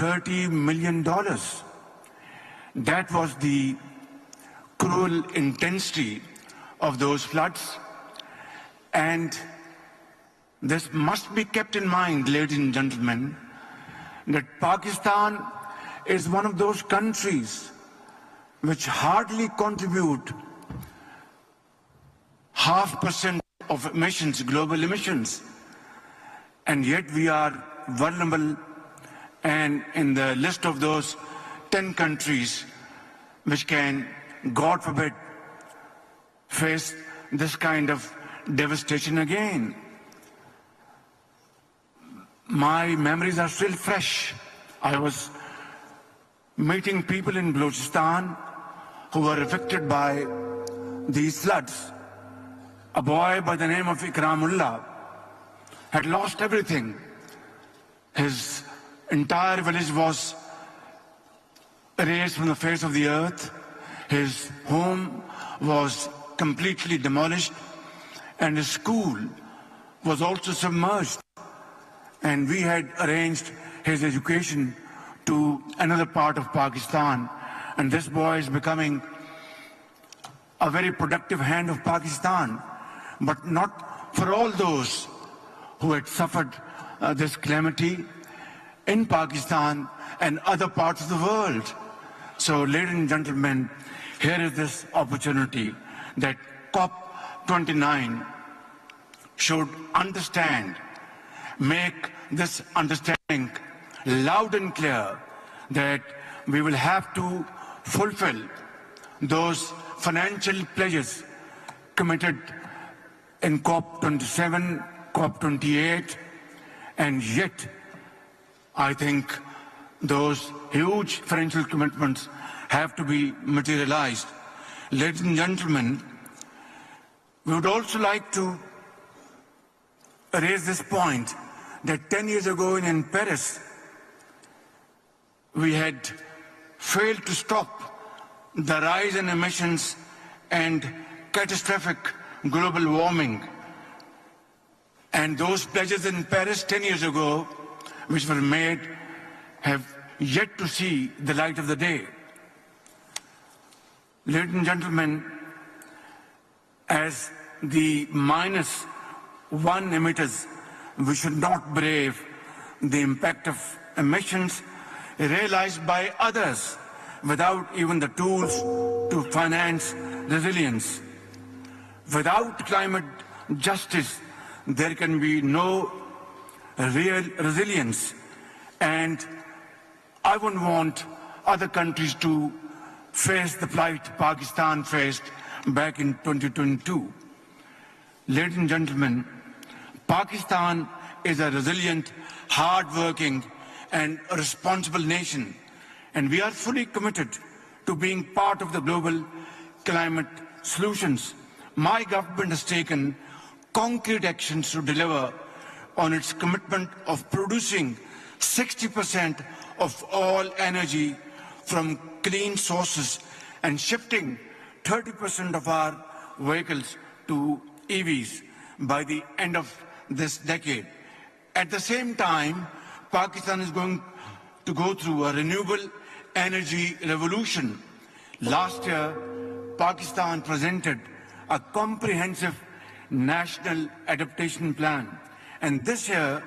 $30 million. That was the cruel intensity of those floods. And this must be kept in mind, ladies and gentlemen, that Pakistan is one of those countries which hardly contribute 0.5% of emissions, global emissions. And yet we are vulnerable and in the list of those 10 countries which can, God forbid, face this kind of devastation again. My memories are still fresh. I was meeting people in Balochistan who were affected by these floods. A boy by the name of Ikramullah had lost everything. His entire village was erased from the face of the earth. His home was completely demolished, and his school was also submerged. And we had arranged his education to another part of Pakistan. And this boy is becoming a very productive hand of Pakistan, but not for all those who had suffered this calamity in Pakistan and other parts of the world. So, ladies and gentlemen, here is this opportunity that COP29 should understand, make this understanding loud and clear that we will have to fulfill those financial pledges committed in COP27, COP28, and yet I think those huge financial commitments have to be materialized. Ladies and gentlemen, we would also like to raise this point that 10 years ago in Paris, we had failed to stop the rise in emissions and catastrophic global warming. And those pledges in Paris 10 years ago, which were made, have yet to see the light of the day. Ladies and gentlemen, as the -1 emitters, we should not brave the impact of emissions realized by others without even the tools to finance resilience. Without climate justice, there can be no real resilience. And I wouldn't want other countries to face the plight Pakistan faced back in 2022. Ladies and gentlemen, Pakistan is a resilient, hard-working and responsible nation, and we are fully committed to being part of the global climate solutions. My government has taken concrete actions to deliver on its commitment of producing 60% of all energy from clean sources and shifting 30% of our vehicles to EVs by the end of this decade. At the same time, Pakistan is going to go through a renewable energy revolution. Last year, Pakistan presented a comprehensive national adaptation plan, and this year